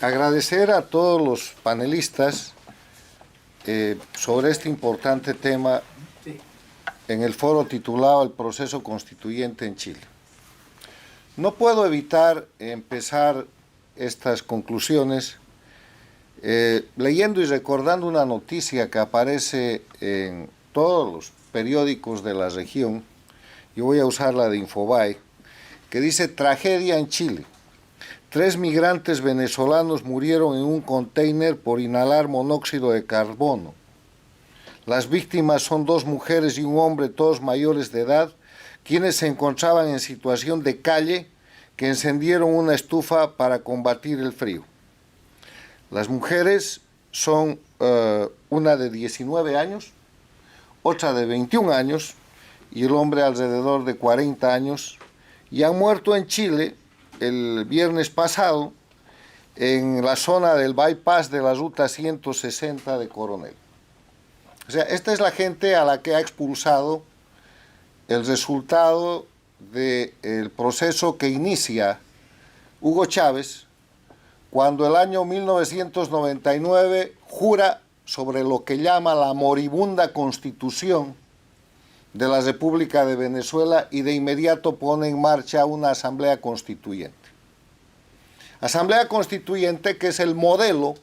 Agradecer a todos los panelistas sobre este importante tema en el foro titulado El proceso constituyente en Chile. No puedo evitar empezar estas conclusiones leyendo y recordando una noticia que aparece en todos los periódicos de la región. Yo voy a usar la de Infobae, que dice: tragedia en Chile. 3 migrantes venezolanos murieron en un container por inhalar monóxido de carbono. Las víctimas son 2 mujeres y un hombre, todos mayores de edad, quienes se encontraban en situación de calle, que encendieron una estufa para combatir el frío. Las mujeres son una de 19 años, otra de 21 años y el hombre alrededor de 40 años, y han muerto en Chile el viernes pasado en la zona del bypass de la ruta 160 de Coronel. O sea, esta es la gente a la que ha expulsado el resultado del proceso que inicia Hugo Chávez cuando el año 1999 jura sobre lo que llama la moribunda Constitución de la República de Venezuela y de inmediato pone en marcha una asamblea constituyente. Asamblea constituyente que es el modelo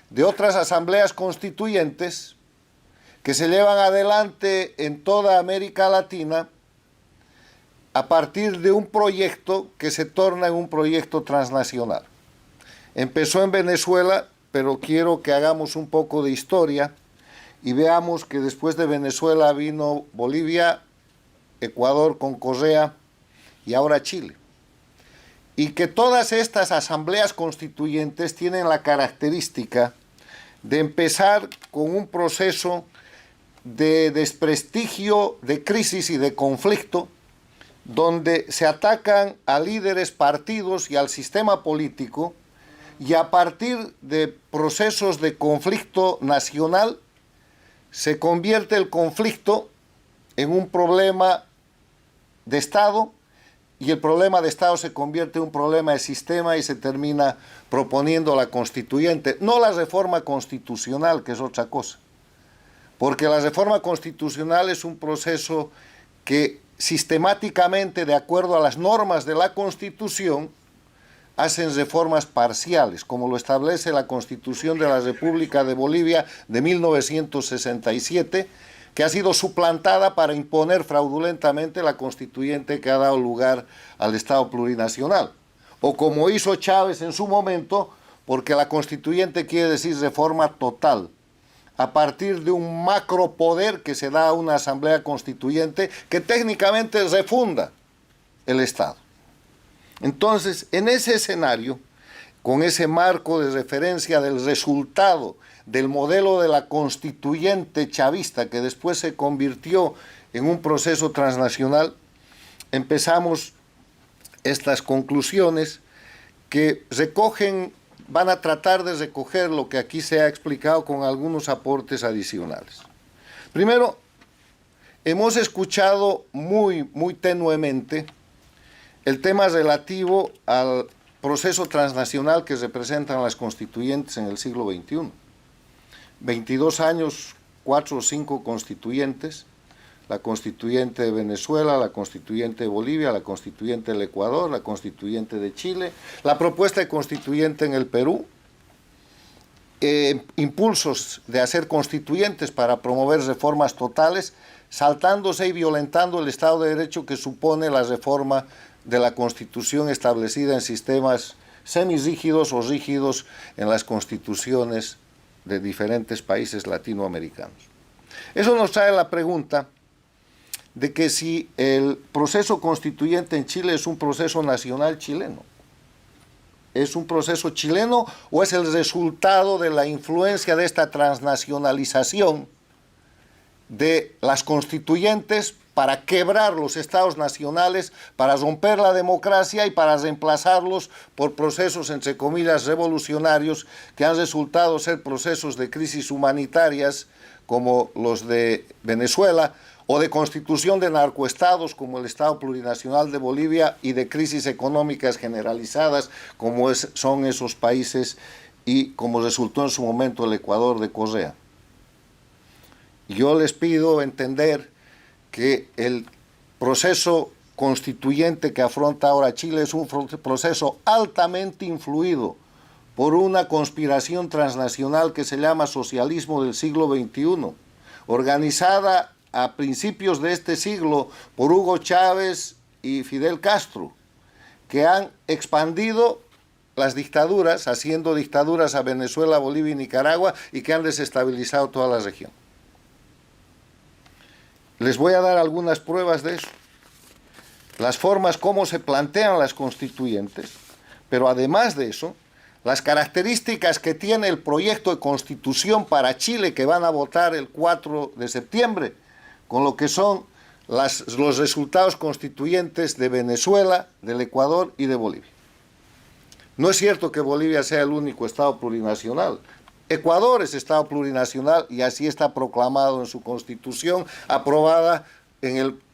de otras asambleas constituyentes que se llevan adelante en toda América Latina a partir de un proyecto que se torna en un proyecto transnacional. Empezó en Venezuela, pero quiero que hagamos un poco de historia y veamos que después de Venezuela vino Bolivia, Ecuador con Correa y ahora Chile. Y que todas estas asambleas constituyentes tienen la característica de empezar con un proceso de desprestigio, de crisis y de conflicto, donde se atacan a líderes, partidos y al sistema político, y a partir de procesos de conflicto nacional se convierte el conflicto en un problema de Estado, y el problema de Estado se convierte en un problema de sistema y se termina proponiendo la constituyente, no la reforma constitucional, que es otra cosa. Porque la reforma constitucional es un proceso que sistemáticamente, de acuerdo a las normas de la Constitución, hacen reformas parciales, como lo establece la Constitución de la República de Bolivia de 1967, que ha sido suplantada para imponer fraudulentamente la constituyente que ha dado lugar al Estado plurinacional. O como hizo Chávez en su momento, porque la constituyente quiere decir reforma total, a partir de un macropoder que se da a una asamblea constituyente que técnicamente refunda el Estado. Entonces, en ese escenario, con ese marco de referencia del resultado del modelo de la constituyente chavista, que después se convirtió en un proceso transnacional, empezamos estas conclusiones que van a tratar de recoger lo que aquí se ha explicado con algunos aportes adicionales. Primero, hemos escuchado muy tenuemente el tema relativo al proceso transnacional que representan las constituyentes en el siglo XXI. 22 años, 4 o 5 constituyentes, la constituyente de Venezuela, la constituyente de Bolivia, la constituyente del Ecuador, la constituyente de Chile, la propuesta de constituyente en el Perú, impulsos de hacer constituyentes para promover reformas totales, saltándose y violentando el Estado de Derecho que supone la reforma de la Constitución establecida en sistemas semirrígidos o rígidos en las constituciones de diferentes países latinoamericanos. Eso nos trae la pregunta de que si el proceso constituyente en Chile es un proceso nacional chileno. ¿Es un proceso chileno o es el resultado de la influencia de esta transnacionalización de las constituyentes para quebrar los estados nacionales, para romper la democracia y para reemplazarlos por procesos, entre comillas, revolucionarios que han resultado ser procesos de crisis humanitarias como los de Venezuela o de constitución de narcoestados como el Estado Plurinacional de Bolivia y de crisis económicas generalizadas como son esos países y como resultó en su momento el Ecuador de Correa. Yo les pido entender que el proceso constituyente que afronta ahora Chile es un proceso altamente influido por una conspiración transnacional que se llama socialismo del siglo XXI, organizada a principios de este siglo por Hugo Chávez y Fidel Castro, que han expandido las dictaduras, haciendo dictaduras a Venezuela, Bolivia y Nicaragua, y que han desestabilizado toda la región. Les voy a dar algunas pruebas de eso. Las formas como se plantean las constituyentes, pero además de eso, las características que tiene el proyecto de constitución para Chile que van a votar el 4 de septiembre, con lo que son los resultados constituyentes de Venezuela, del Ecuador y de Bolivia. No es cierto que Bolivia sea el único Estado plurinacional. Ecuador es Estado plurinacional y así está proclamado en su constitución, aprobada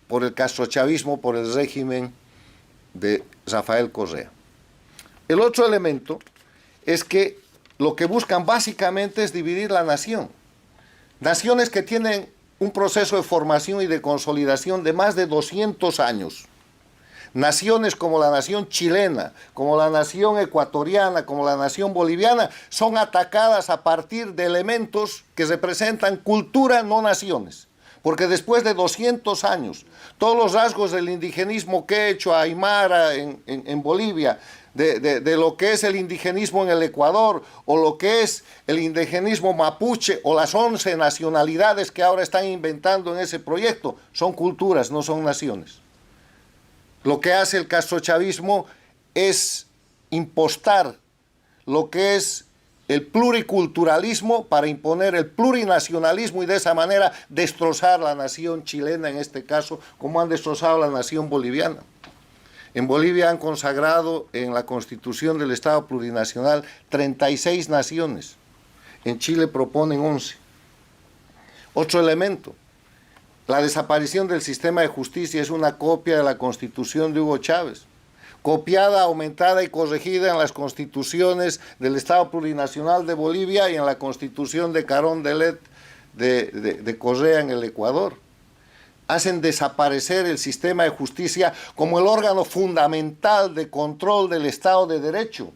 por el castrochavismo, por el régimen de Rafael Correa. El otro elemento es que lo que buscan básicamente es dividir la nación. Naciones que tienen un proceso de formación y de consolidación de más de 200 años. Naciones como la nación chilena, como la nación ecuatoriana, como la nación boliviana, son atacadas a partir de elementos que representan cultura, no naciones. Porque después de 200 años, todos los rasgos del indigenismo quechua, aymara en Bolivia, de lo que es el indigenismo en el Ecuador, o lo que es el indigenismo mapuche, o las 11 nacionalidades que ahora están inventando en ese proyecto, son culturas, no son naciones. Lo que hace el castrochavismo es impostar lo que es el pluriculturalismo para imponer el plurinacionalismo y de esa manera destrozar la nación chilena, en este caso, como han destrozado la nación boliviana. En Bolivia han consagrado en la Constitución del Estado Plurinacional 36 naciones. En Chile proponen 11. Otro elemento. La desaparición del sistema de justicia es una copia de la Constitución de Hugo Chávez, copiada, aumentada y corregida en las constituciones del Estado Plurinacional de Bolivia y en la Constitución de Carondelet de Correa en el Ecuador. Hacen desaparecer el sistema de justicia como el órgano fundamental de control del Estado de Derecho,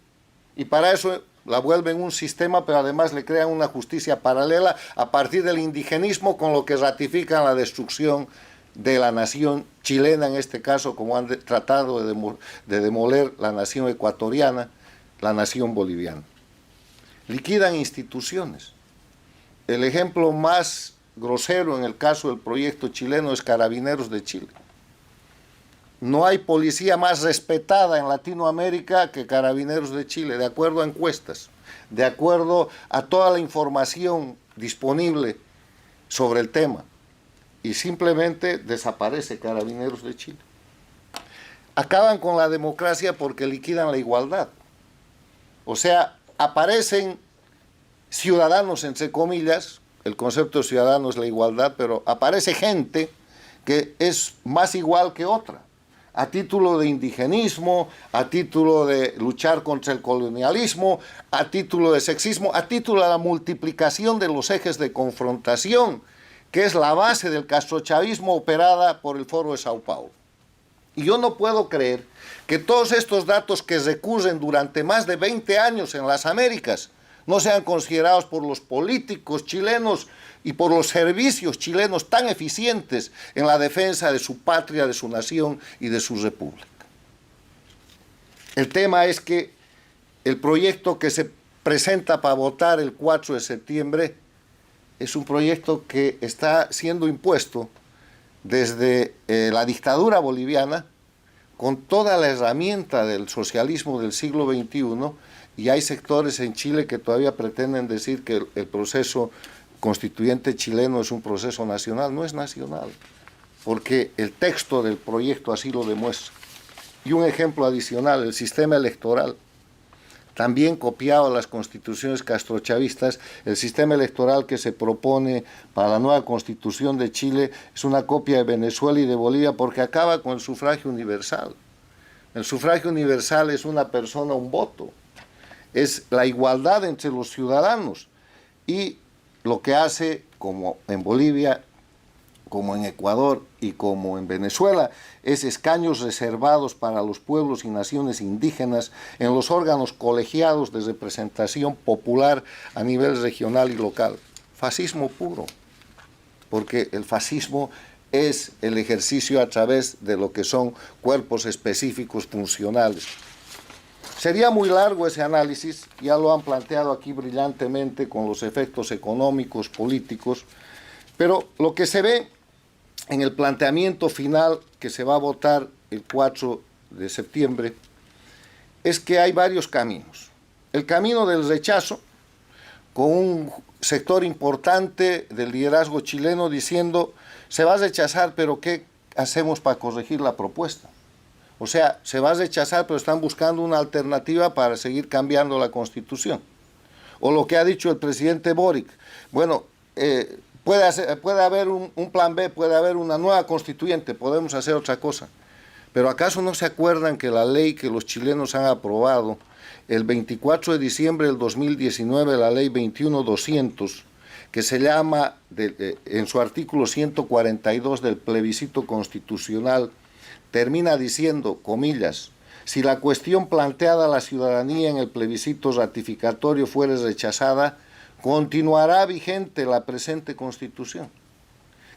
y para eso la vuelven un sistema, pero además le crean una justicia paralela a partir del indigenismo, con lo que ratifican la destrucción de la nación chilena, en este caso, como han tratado de demoler la nación ecuatoriana, la nación boliviana. Liquidan instituciones. El ejemplo más grosero en el caso del proyecto chileno es Carabineros de Chile. No hay policía más respetada en Latinoamérica que Carabineros de Chile, de acuerdo a encuestas, de acuerdo a toda la información disponible sobre el tema. Y simplemente desaparece Carabineros de Chile. Acaban con la democracia porque liquidan la igualdad. O sea, aparecen ciudadanos, entre comillas, el concepto de ciudadano es la igualdad, pero aparece gente que es más igual que otra, a título de indigenismo, a título de luchar contra el colonialismo, a título de sexismo, a título de la multiplicación de los ejes de confrontación, que es la base del castrochavismo operada por el Foro de Sao Paulo. Y yo no puedo creer que todos estos datos que recurren durante más de 20 años en las Américas no sean considerados por los políticos chilenos y por los servicios chilenos tan eficientes en la defensa de su patria, de su nación y de su república. El tema es que el proyecto que se presenta para votar el 4 de septiembre es un proyecto que está siendo impuesto desde la dictadura boliviana con toda la herramienta del socialismo del siglo XXI, y hay sectores en Chile que todavía pretenden decir que el proceso constituyente chileno es un proceso nacional. No es nacional, porque el texto del proyecto así lo demuestra. Y un ejemplo adicional, el sistema electoral. también copiado las constituciones castrochavistas. El sistema electoral que se propone para la nueva constitución de Chile es una copia de Venezuela y de Bolivia porque acaba con el sufragio universal. El sufragio universal es una persona, un voto. Es la igualdad entre los ciudadanos. Y lo que hace, como en Bolivia, como en Ecuador y como en Venezuela, es escaños reservados para los pueblos y naciones indígenas en los órganos colegiados de representación popular a nivel regional y local. Fascismo puro, porque el fascismo es el ejercicio a través de lo que son cuerpos específicos funcionales. Sería muy largo ese análisis, ya lo han planteado aquí brillantemente con los efectos económicos, políticos, pero lo que se ve en el planteamiento final que se va a votar el 4 de septiembre es que hay varios caminos. El camino del rechazo, con un sector importante del liderazgo chileno diciendo se va a rechazar, pero ¿qué hacemos para corregir la propuesta? O sea, se va a rechazar, pero están buscando una alternativa para seguir cambiando la Constitución. O lo que ha dicho el presidente Boric, bueno, puede haber un plan B, puede haber una nueva constituyente, podemos hacer otra cosa. Pero ¿acaso no se acuerdan que la ley que los chilenos han aprobado el 24 de diciembre del 2019, la ley 21.200, que se llama, en su artículo 142 del plebiscito constitucional, termina diciendo, comillas, si la cuestión planteada a la ciudadanía en el plebiscito ratificatorio fuere rechazada, continuará vigente la presente Constitución,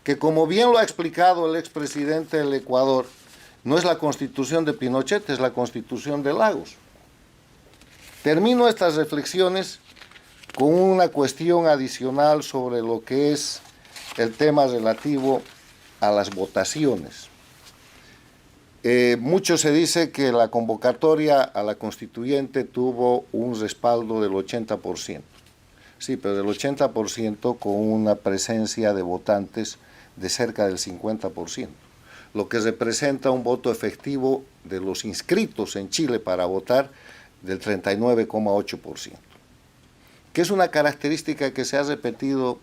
que como bien lo ha explicado el expresidente del Ecuador, no es la Constitución de Pinochet, es la Constitución de Lagos. Termino estas reflexiones con una cuestión adicional sobre lo que es el tema relativo a las votaciones. Mucho se dice que la convocatoria a la constituyente tuvo un respaldo del 80%. Sí, pero del 80% con una presencia de votantes de cerca del 50%, lo que representa un voto efectivo de los inscritos en Chile para votar del 39,8%, que es una característica que se ha repetido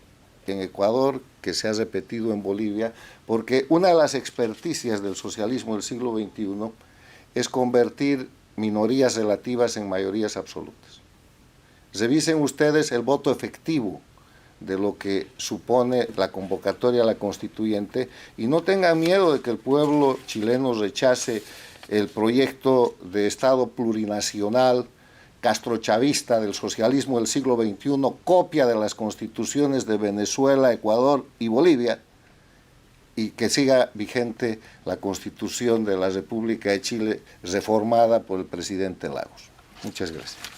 en Ecuador, que se ha repetido en Bolivia, porque una de las experticias del socialismo del siglo XXI es convertir minorías relativas en mayorías absolutas. Revisen ustedes el voto efectivo de lo que supone la convocatoria a la constituyente y no tengan miedo de que el pueblo chileno rechace el proyecto de Estado plurinacional castrochavista del socialismo del siglo XXI, copia de las constituciones de Venezuela, Ecuador y Bolivia, y que siga vigente la Constitución de la República de Chile reformada por el presidente Lagos. Muchas gracias.